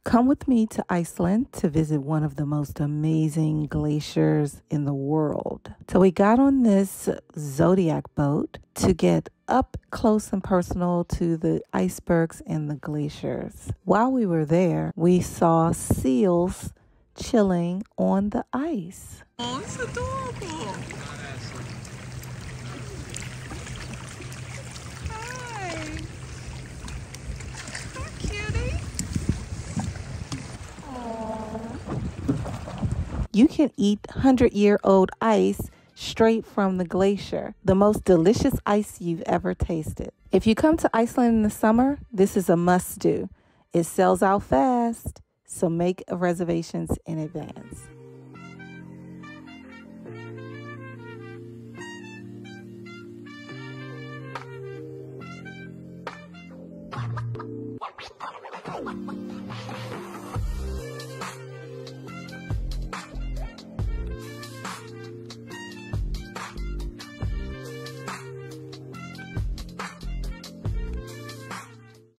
Come with me to Iceland to visit one of the most amazing glaciers in the world. So we got on this Zodiac boat to get up close and personal to the icebergs and the glaciers. While we were there, we saw seals chilling on the ice. Oh, it's adorable. Hi. Hi, cutie. You can eat 100-year-old ice straight from the glacier, the most delicious ice you've ever tasted. If you come to Iceland in the summer, this is a must-do. It sells out fast, so make reservations in advance.